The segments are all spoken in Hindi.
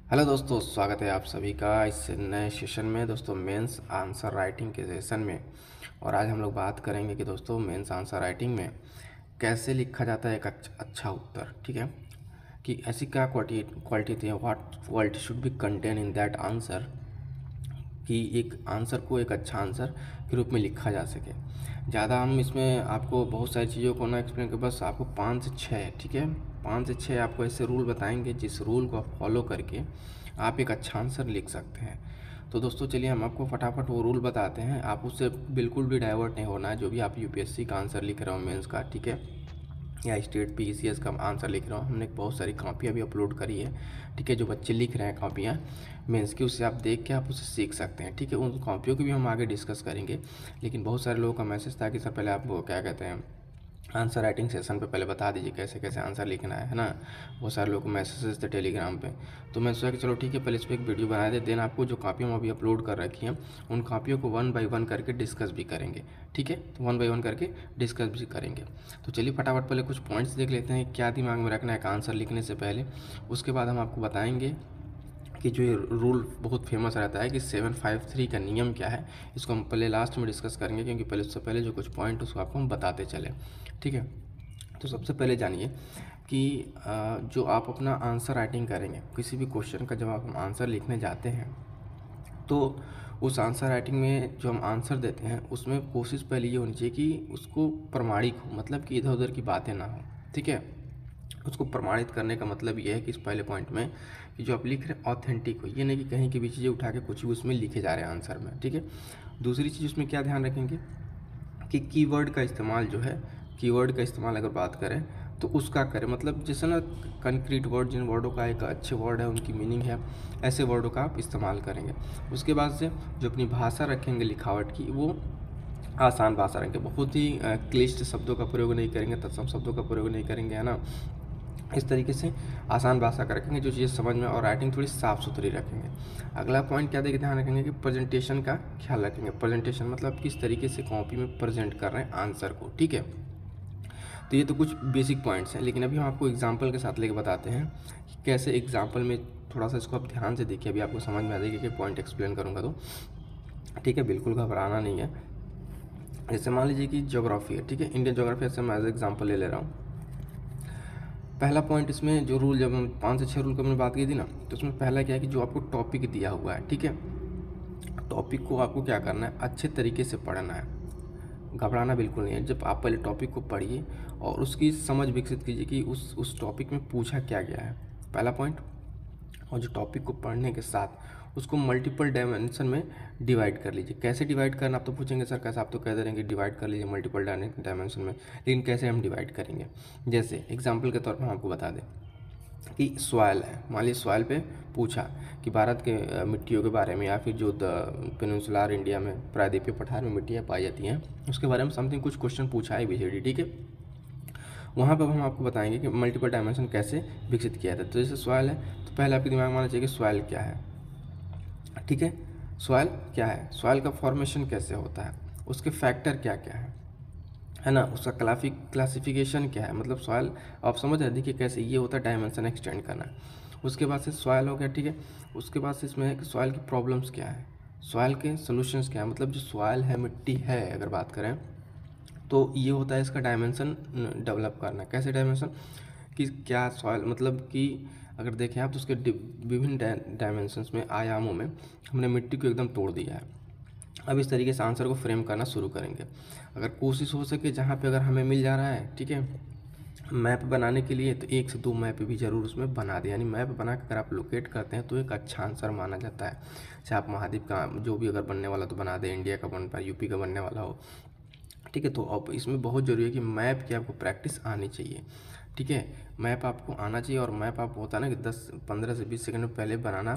हेलो दोस्तों, स्वागत है आप सभी का इस नए सेशन में। दोस्तों मेंस आंसर राइटिंग के सेशन में। और आज हम लोग बात करेंगे कि दोस्तों मेंस आंसर राइटिंग में कैसे लिखा जाता है एक अच्छा उत्तर। ठीक है, कि ऐसी क्या क्वालिटी थी, what quality should be contain in that answer, कि एक आंसर को एक अच्छा आंसर के रूप में लिखा जा सके। ज़्यादा हम इसमें आपको बहुत सारी चीज़ों को ना एक्सप्लेन कर, बस आपको 5 से 6, ठीक है, 5 से 6 आपको ऐसे रूल बताएंगे जिस रूल को आप फॉलो करके आप एक अच्छा आंसर लिख सकते हैं। तो दोस्तों चलिए हम आपको फटाफट वो रूल बताते हैं। आप उससे बिल्कुल भी डाइवर्ट नहीं होना है। जो भी आप यूपीएससी का आंसर लिख रहे हो, मेंस का, ठीक है, या स्टेट पीसीएस का आंसर लिख रहा हूँ, हमने बहुत सारी कॉपियाँ भी अपलोड करी है। ठीक है, जो बच्चे लिख रहे हैं कॉपियाँ मेंस की, उससे आप देख के आप उससे सीख सकते हैं। ठीक है, उन कॉपियों की भी हम आगे डिस्कस करेंगे। लेकिन बहुत सारे लोगों का मैसेज था कि सर पहले आप वो क्या कहते हैं आंसर राइटिंग सेशन पे पहले बता दीजिए कैसे कैसे आंसर लिखना है ना। बहुत सारे लोगों को मैसेजेस थे टेलीग्राम पे। तो मैं सोचा कि चलो ठीक है, पहले इस पर एक वीडियो बना दे, देन आपको जो कापियाँ हम अभी अपलोड कर रखी हैं उन कापियों को 1 बाय 1 करके डिस्कस भी करेंगे। ठीक है, तो 1 बाय 1 करके डिस्कस भी करेंगे। तो चलिए फटाफट पहले कुछ पॉइंट्स देख लेते हैं, क्या दिमाग में रखना है एक आंसर लिखने से पहले। उसके बाद हम आपको बताएंगे कि जो ये रूल बहुत फेमस रहता है कि 753 का नियम क्या है। इसको हम पहले लास्ट में डिस्कस करेंगे, क्योंकि पहले उससे पहले जो कुछ पॉइंट उसको आपको हम बताते चले। ठीक है, तो सबसे पहले जानिए कि जो आप अपना आंसर राइटिंग करेंगे किसी भी क्वेश्चन का, जब आप आंसर लिखने जाते हैं तो उस आंसर राइटिंग में जो हम आंसर देते हैं उसमें कोशिश पहले ये होनी चाहिए कि उसको प्रमाणिक हो, मतलब कि इधर उधर की बातें ना हो। ठीक है, उसको प्रमाणित करने का मतलब ये है कि इस पहले पॉइंट में कि जो आप लिख रहे हैं ऑथेंटिक हो, ये नहीं कि कहीं की भी चीज़ें उठा के कुछ भी उसमें लिखे जा रहे हैं आंसर में। ठीक है, दूसरी चीज़ उसमें क्या ध्यान रखेंगे कि कीवर्ड का इस्तेमाल जो है, कीवर्ड का इस्तेमाल अगर बात करें तो उसका करें, मतलब जैसे ना कंक्रीट वर्ड, जिन वर्डों का एक अच्छे वर्ड है उनकी मीनिंग है, ऐसे वर्डों का आप इस्तेमाल करेंगे। उसके बाद से जो अपनी भाषा रखेंगे लिखावट की, वो आसान भाषा रखेंगे, बहुत ही क्लिष्ट शब्दों का प्रयोग नहीं करेंगे, तत्सम शब्दों का प्रयोग नहीं करेंगे, है ना। इस तरीके से आसान भाषा का रखेंगे जो चीज़ें समझ में, और राइटिंग थोड़ी साफ़ सुथरी रखेंगे। अगला पॉइंट क्या देखिए, ध्यान रखेंगे कि प्रेजेंटेशन का ख्याल रखेंगे। प्रेजेंटेशन मतलब किस तरीके से कॉपी में प्रेजेंट कर रहे हैं आंसर को। ठीक है, तो ये तो कुछ बेसिक पॉइंट्स हैं, लेकिन अभी हम आपको एग्जाम्पल के साथ लेके बताते हैं कि कैसे एग्जाम्पल में, थोड़ा सा इसको आप ध्यान से देखिए, अभी आपको समझ में आ जाएगी कि पॉइंट एक्सप्लेन करूँगा तो। ठीक है, बिल्कुल घबराना नहीं है। जैसे मान लीजिए कि ज्योग्राफी है, ठीक है, इंडियन ज्योग्राफी से मैं एज एग्जाम्पल ले रहा हूँ। पहला पॉइंट इसमें जो रूल, जब हम 5 से 6 रूल की हमने बात की थी ना, तो उसमें पहला क्या है कि जो आपको टॉपिक दिया हुआ है, ठीक है, टॉपिक को आपको क्या करना है, अच्छे तरीके से पढ़ना है। घबराना बिल्कुल नहीं है। जब आप पहले टॉपिक को पढ़िए और उसकी समझ विकसित कीजिए कि उस टॉपिक में पूछा क्या गया है, पहला पॉइंट। और जो टॉपिक को पढ़ने के साथ उसको मल्टीपल डायमेंशन में डिवाइड कर लीजिए। कैसे डिवाइड करना, आप तो पूछेंगे सर कैसे, आप तो कह दे रहे हैं कि डिवाइड कर लीजिए मल्टीपल डायमेंशन में, लेकिन कैसे हम डिवाइड करेंगे। जैसे एग्जाम्पल के तौर पर हम आपको बता दें कि सॉइल है, मान लीजिए सॉइल पे पूछा कि भारत के मिट्टियों के बारे में, या फिर जो पेनिनसुलर इंडिया में प्रायद्वीपीय पठार में मिट्टियाँ पाई जाती हैं उसके बारे में समथिंग कुछ क्वेश्चन पूछा है ABCD। ठीक है, वहाँ पर हम आपको बताएंगे कि मल्टीपल डायमेंशन कैसे विकसित किया जाता है। तो जैसे सॉइल है तो पहले आपके दिमाग में आना चाहिए कि सॉइल क्या है। ठीक है, सॉइल क्या है, सॉइल का फॉर्मेशन कैसे होता है, उसके फैक्टर क्या क्या है ना, उसका क्लासिफिकेशन क्या है, मतलब सॉइल आप समझ रहे, देखिए कैसे ये होता है डायमेंशन एक्सटेंड करना। उसके बाद से सॉइल हो गया, ठीक है, उसके बाद से इसमें है कि सॉइल की प्रॉब्लम्स क्या है, सॉइल के सोल्यूशंस क्या है, मतलब जो सॉइल है, मिट्टी है अगर बात करें तो ये होता है इसका डायमेंशन डेवलप करना। कैसे डायमेंशन, कि क्या सॉइल, मतलब कि अगर देखें आप तो उसके विभिन्न डायमेंशंस में, आयामों में हमने मिट्टी को एकदम तोड़ दिया है। अब इस तरीके से आंसर को फ्रेम करना शुरू करेंगे। अगर कोशिश हो सके जहाँ पे अगर हमें मिल जा रहा है, ठीक है, मैप बनाने के लिए, तो 1 से 2 मैप भी ज़रूर उसमें बना दें। यानी मैप बना कर अगर आप लोकेट करते हैं तो एक अच्छा आंसर माना जाता है। चाहे आप महाद्वीप का जो भी अगर बनने वाला तो बना दें, इंडिया का बन पाए, यूपी का बनने वाला हो। ठीक है, तो अब इसमें बहुत ज़रूरी है कि मैप की आपको प्रैक्टिस आनी चाहिए। ठीक है, मैप आपको आना चाहिए। और मैप आप होता है ना कि 10-15 से 20 सेकंड में पहले बनाना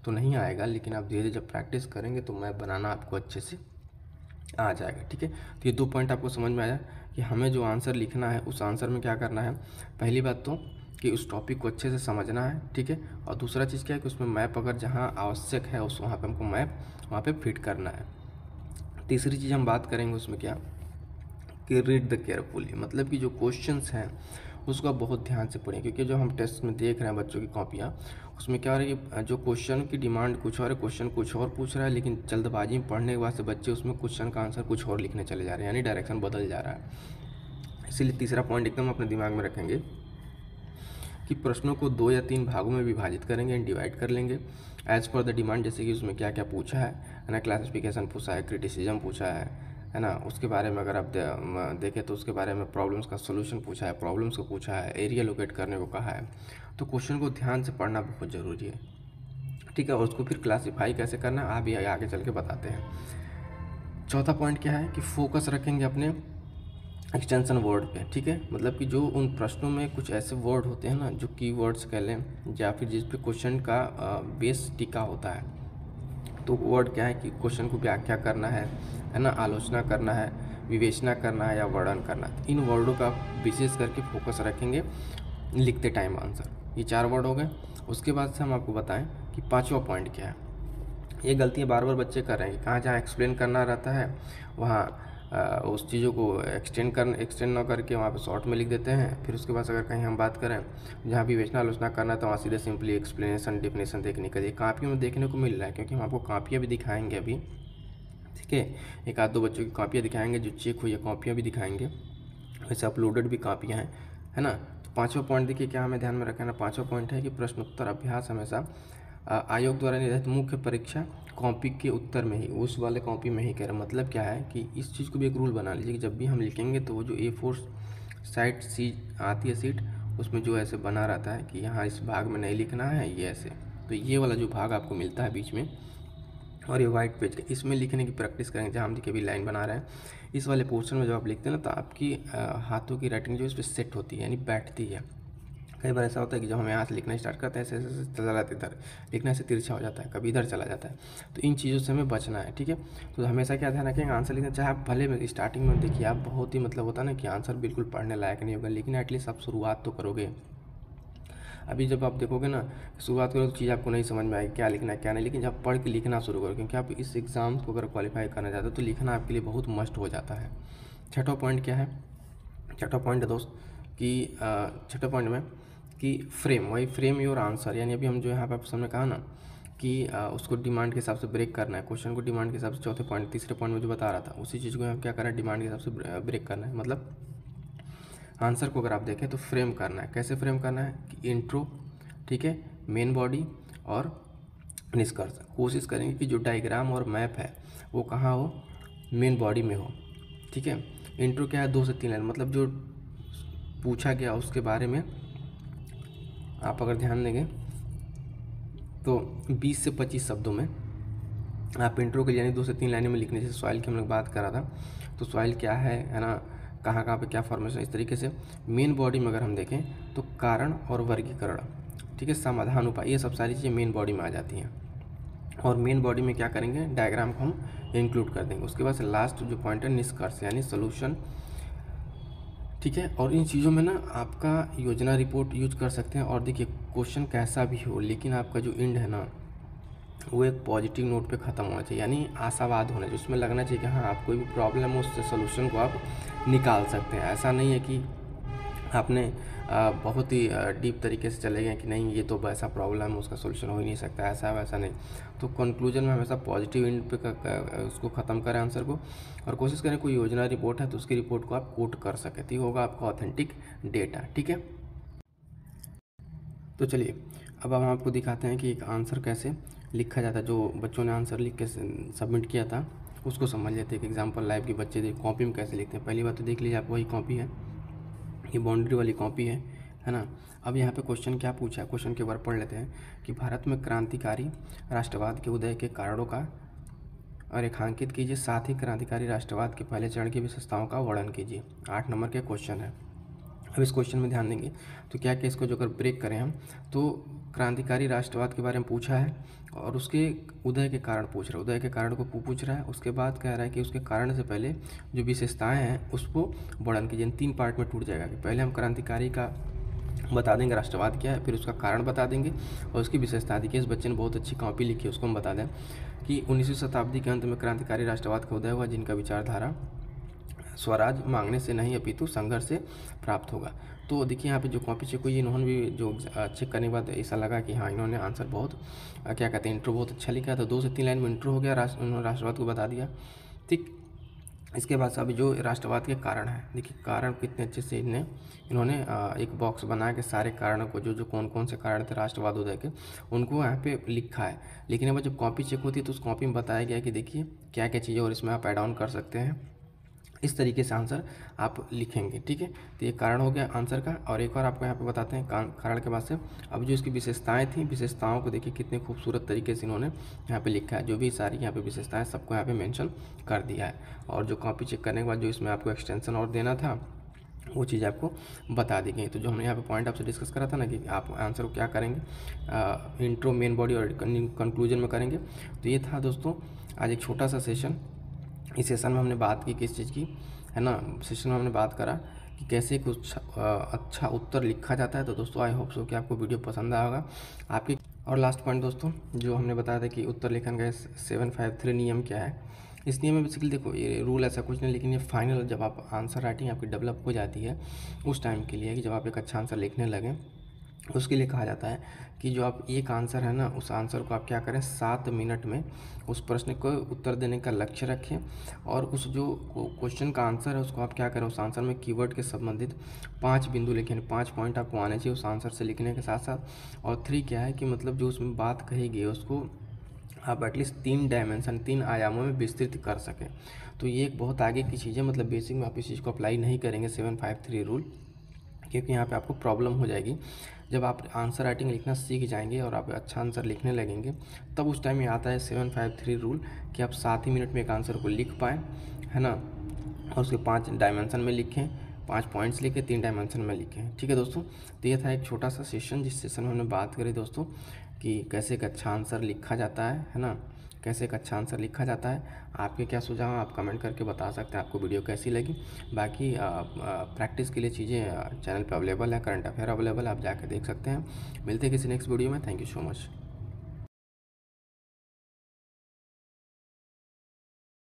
तो नहीं आएगा, लेकिन आप धीरे धीरे जब प्रैक्टिस करेंगे तो मैप बनाना आपको अच्छे से आ जाएगा। ठीक है, तो ये 2 पॉइंट आपको समझ में आया कि हमें जो आंसर लिखना है उस आंसर में क्या करना है। पहली बात तो कि उस टॉपिक को अच्छे से समझना है। ठीक है, और दूसरा चीज़ क्या है कि उसमें मैप अगर जहाँ आवश्यक है उस वहाँ पर हमको मैप वहाँ पर फिट करना है। तीसरी चीज़ हम बात करेंगे उसमें क्या, कि रीड द केयरफुली, मतलब कि जो क्वेश्चंस हैं उसको आप बहुत ध्यान से पढ़ें, क्योंकि जो हम टेस्ट में देख रहे हैं बच्चों की कॉपियाँ, उसमें क्या हो रहा है कि जो क्वेश्चन की डिमांड कुछ और है, क्वेश्चन कुछ और पूछ रहा है, लेकिन जल्दबाजी में पढ़ने के बाद से बच्चे उसमें क्वेश्चन का आंसर कुछ और लिखने चले जा रहे हैं, यानी डायरेक्शन बदल जा रहा है। इसीलिए तीसरा पॉइंट एकदम अपने दिमाग में रखेंगे कि प्रश्नों को 2 या 3 भागों में विभाजित करेंगे, डिवाइड कर लेंगे एज पर द डिमांड। जैसे कि उसमें क्या क्या पूछा है ना, क्लासिफिकेशन पूछा है, क्रिटिसिज्म पूछा है ना, उसके बारे में अगर आप देखें तो उसके बारे में प्रॉब्लम्स का सोल्यूशन पूछा है, प्रॉब्लम्स को पूछा है, एरिया लोकेट करने को कहा है। तो क्वेश्चन को ध्यान से पढ़ना बहुत ज़रूरी है, ठीक है। और उसको फिर क्लासीफाई कैसे करना आप भी आगे चल के बताते हैं। चौथा पॉइंट क्या है कि फोकस रखेंगे अपने एक्सटेंशन वर्ड पे, ठीक है। मतलब कि जो उन प्रश्नों में कुछ ऐसे वर्ड होते हैं ना जो कीवर्ड्स कह लें, या फिर जिस पे क्वेश्चन का बेस टिका होता है, तो वर्ड क्या है कि क्वेश्चन को व्याख्या करना है ना, आलोचना करना है, विवेचना करना है या वर्णन करना है। इन वर्डों का विशेष करके फोकस रखेंगे लिखते टाइम आंसर। ये 4 वर्ड हो गए। उसके बाद से हम आपको बताएं कि 5वां पॉइंट क्या है। ये गलतियाँ बार बार बच्चे कर रहे हैं कि कहाँ जहाँ एक्सप्लेन करना रहता है वहाँ उस चीज़ों को एक्सटेंड ना करके वहाँ पे शॉर्ट में लिख देते हैं। फिर उसके बाद अगर कहीं हम बात करें जहाँ भी विवेचना आलोचना करना है तो वहाँ सीधे सिंपली एक्सप्लेनेशन डेफिनेशन देखने के लिए कापियों में देखने को मिल रहा है, क्योंकि हम आपको कापियाँ भी दिखाएंगे अभी, ठीक है। एक आध 2 बच्चों की कापियाँ दिखाएंगे जो चेक हुई है, कापियाँ भी दिखाएंगे, वैसे अपलोडेड भी कापियाँ हैं, है ना। तो 5वां पॉइंट देखिए क्या हमें ध्यान में रखना है। 5वां पॉइंट है कि प्रश्नोत्तर अभ्यास हमेशा आयोग द्वारा निर्धारित मुख्य परीक्षा कॉपी के उत्तर में ही, उस वाले कॉपी में ही करें। मतलब क्या है कि इस चीज़ को भी एक रूल बना लीजिए कि जब भी हम लिखेंगे तो वो जो A4 साइड सीट आती है सीट, उसमें जो ऐसे बना रहता है कि यहाँ इस भाग में नहीं लिखना है, ये ऐसे, तो ये वाला जो भाग आपको मिलता है बीच में और ये वाइट पेज का, इसमें लिखने की प्रैक्टिस करेंगे। जहाँ हम देखिए अभी लाइन बना रहे हैं, इस वाले पोर्शन में जब आप लिखते हैं ना तो आपकी हाथों की राइटिंग जो इस पर सेट होती है, यानी बैठती है। कई बार ऐसा होता है कि जब हम यहाँ से लिखना स्टार्ट करते हैं ऐसे ऐसे चला जाता है, इधर लिखना ऐसे तिरछा हो जाता है, कभी इधर चला जाता है। तो इन चीज़ों से हमें बचना है, ठीक है। तो हमेशा क्या ध्यान रखेंगे, आंसर लिखना चाहे आप भले में स्टार्टिंग में देखिए आप बहुत ही मतलब होता है ना कि आंसर बिल्कुल पढ़ने लायक नहीं होगा, लेकिन एटलीस्ट आप शुरुआत तो करोगे। अभी जब आप देखोगे ना शुरुआत करोगे तो चीज़ आपको नहीं समझ में आएगी क्या लिखना है क्या नहीं, लेकिन जब पढ़ के लिखना शुरू करो, क्योंकि आप इस एग्ज़ाम को अगर क्वालिफाई करना चाहते हो तो लिखना आपके लिए बहुत मस्ट हो जाता है। 6वां पॉइंट क्या है, 6वां पॉइंट है दोस्त कि 6वें पॉइंट में कि फ्रेम, वही फ्रेम योर आंसर, यानी अभी हम जो यहाँ पर आपको सामने कहा ना कि उसको डिमांड के हिसाब से ब्रेक करना है, क्वेश्चन को डिमांड के हिसाब से। चौथे पॉइंट तीसरे पॉइंट में जो बता रहा था उसी चीज़ को हम क्या करना है, डिमांड के हिसाब से ब्रेक करना है। मतलब आंसर को अगर आप देखें तो फ्रेम करना है। कैसे फ्रेम करना है कि इंट्रो, ठीक है, मेन बॉडी और निष्कर्ष। कोशिश करेंगे कि जो डायग्राम और मैप है वो कहाँ हो, मेन बॉडी में हो, ठीक है। इंट्रो क्या है, 2 से 3 लाइन, मतलब जो पूछा गया उसके बारे में आप अगर ध्यान देंगे तो 20 से 25 शब्दों में आप इंट्रो के लिए यानी 2 से 3 लाइनों में लिखने। जैसे सॉइल की हम लोग बात कर रहा था तो सॉइल क्या है ना, कहाँ कहाँ पे क्या फॉर्मेशन, इस तरीके से। मेन बॉडी में अगर हम देखें तो कारण और वर्गीकरण, ठीक है, समाधान, उपाय, ये सब सारी चीज़ें मेन बॉडी में आ जाती हैं। और मेन बॉडी में क्या करेंगे, डायग्राम को हम इंक्लूड कर देंगे। उसके बाद से लास्ट जो पॉइंट है निष्कर्ष यानी सोल्यूशन, ठीक है। और इन चीज़ों में ना आपका योजना रिपोर्ट यूज कर सकते हैं। और देखिए क्वेश्चन कैसा भी हो लेकिन आपका जो एंड है ना वो एक पॉजिटिव नोट पे ख़त्म होना चाहिए, यानी आशावाद होना चाहिए, उसमें लगना चाहिए कि हाँ आप कोई भी प्रॉब्लम है उससे सोल्यूशन को आप निकाल सकते हैं। ऐसा नहीं है कि आपने बहुत ही डीप तरीके से चले गए कि नहीं ये तो ऐसा प्रॉब्लम है उसका सोल्यूशन हो ही नहीं सकता, ऐसा है वैसा नहीं। तो कंक्लूजन में हमेशा पॉजिटिव एंड पे उसको ख़त्म करें आंसर को, और कोशिश करें कोई योजना रिपोर्ट है तो उसकी रिपोर्ट को आप कोट कर सकें, तो ये होगा आपका ऑथेंटिक डेटा, ठीक है। तो चलिए अब हम आपको दिखाते हैं कि एक आंसर कैसे लिखा जाता है। जो बच्चों ने आंसर लिख के सबमिट किया था उसको समझ लेते हैं। एक एग्जांपल लाइव के बच्चे देख कॉपी में कैसे लिखते हैं। पहली बात तो देख लीजिए आप, वही कॉपी है, ये बाउंड्री वाली कॉपी है ना। अब यहाँ पे क्वेश्चन क्या पूछा है, क्वेश्चन के बारे पढ़ लेते हैं कि भारत में क्रांतिकारी राष्ट्रवाद के उदय के कारणों का रेखांकित कीजिए, साथ ही क्रांतिकारी राष्ट्रवाद के पहले चरण की विशेषताओं का वर्णन कीजिए। 8 नंबर के क्वेश्चन है। अब इस क्वेश्चन में ध्यान देंगे तो क्या क्या इसको जो अगर ब्रेक करें हम तो क्रांतिकारी राष्ट्रवाद के बारे में पूछा है और उसके उदय के कारण पूछ रहा है, उदय के कारण को पूछ रहा है। उसके बाद कह रहा है कि उसके कारण से पहले जो विशेषताएं हैं उसको वर्णन कीजिए। 3 पार्ट में टूट जाएगा कि पहले हम क्रांतिकारी का बता देंगे राष्ट्रवाद क्या है, फिर उसका कारण बता देंगे और उसकी विशेषता। देखिए इस बच्चे ने बहुत अच्छी कॉपी लिखी है, उसको हम बता दें कि 19वीं शताब्दी के अंत में क्रांतिकारी राष्ट्रवाद का उदय हुआ जिनका विचारधारा स्वराज मांगने से नहीं अपितु संघर्ष से प्राप्त होगा। तो देखिए यहाँ पे जो कॉपी चेक हुई, इन्होंने भी जो चेक करने के बाद ऐसा लगा कि हाँ इन्होंने आंसर बहुत क्या कहते हैं इंट्रो बहुत अच्छा लिखा, तो 2 से 3 लाइन में इंट्रो हो गया, उन्होंने राष्ट्रवाद को बता दिया। ठीक, इसके बाद अभी जो राष्ट्रवाद के कारण है, देखिए कारण कितने अच्छे से इन्होंने एक बॉक्स बना के सारे कारणों को जो कौन कौन से कारण थे राष्ट्रवाद उदय के, उनको यहाँ पे लिखा है। लेकिन अब जब कॉपी चेक होती है तो उस कॉपी में बताया गया कि देखिए क्या क्या चीज़ें और इसमें आप ऐड ऑन कर सकते हैं, इस तरीके से आंसर आप लिखेंगे। ठीक है, तो ये कारण हो गया आंसर का। और एक और आपको यहाँ पे बताते हैं कारण के बाद से अब जो इसकी विशेषताएं थी, विशेषताओं को देखिए कितने खूबसूरत तरीके से इन्होंने यहाँ पे लिखा है। जो भी सारी यहाँ पे विशेषताएं सबको यहाँ पे मेंशन कर दिया है। और जो कॉपी चेक करने के बाद जो इसमें आपको एक्सटेंशन और देना था वो चीज़ आपको बता दी गई। तो जो हमने यहाँ पे पॉइंट आपसे डिस्कस करा था ना कि आप आंसर को क्या करेंगे, इंट्रो, मेन बॉडी और कंक्लूजन में करेंगे। तो ये था दोस्तों आज एक छोटा सा सेशन। इस सेशन में हमने बात की किस चीज़ की, है ना, सेशन में हमने बात करा कि कैसे कुछ अच्छा उत्तर लिखा जाता है। तो दोस्तों आई होप सो कि आपको वीडियो पसंद आया होगा आपकी। और लास्ट पॉइंट दोस्तों जो हमने बताया था कि उत्तर लेखन का 753 नियम क्या है। इस नियम में बेसिकली देखो ये रूल ऐसा कुछ नहीं, लेकिन ये फाइनल जब आप आंसर राइटिंग आपकी डेवलप हो जाती है उस टाइम के लिए कि जब आप एक अच्छा आंसर लिखने लगें, उसके लिए कहा जाता है कि जो आप एक आंसर है ना, उस आंसर को आप क्या करें 7 मिनट में उस प्रश्न को उत्तर देने का लक्ष्य रखें। और उस जो क्वेश्चन का आंसर है उसको आप क्या करें, उस आंसर में कीवर्ड के संबंधित 5 बिंदु लिखें, 5 पॉइंट आपको आने चाहिए उस आंसर से लिखने के साथ साथ। और 3 क्या है कि मतलब जो उसमें बात कही गई है उसको आप एटलीस्ट 3 डायमेंशन 3 आयामों में विस्तृत कर सकें। तो ये एक बहुत आगे की चीज़ है, मतलब बेसिक में आप इस चीज़ को अप्लाई नहीं करेंगे 753 रूल, क्योंकि यहाँ पे आपको प्रॉब्लम हो जाएगी। जब आप आंसर राइटिंग लिखना सीख जाएंगे और आप अच्छा आंसर लिखने लगेंगे तब उस टाइम में आता है 753 रूल कि आप 7 ही मिनट में एक आंसर को लिख पाएँ, है ना, और उसके 5 डायमेंशन में लिखें, 5 पॉइंट्स लिखें, 3 डायमेंशन में लिखें। ठीक है दोस्तों, तो ये था एक छोटा सा सेशन जिस सेशन में हमने बात करी दोस्तों कि कैसे एक अच्छा आंसर लिखा जाता है ना, कैसे एक अच्छा आंसर लिखा जाता है। आपके क्या सुझाव आप कमेंट करके बता सकते हैं आपको वीडियो कैसी लगी। बाकी प्रैक्टिस के लिए चीज़ें चैनल पे अवेलेबल है, करंट अफेयर अवेलेबल है, आप जाकर देख सकते हैं। मिलते हैं किसी नेक्स्ट वीडियो में। Thank you so much.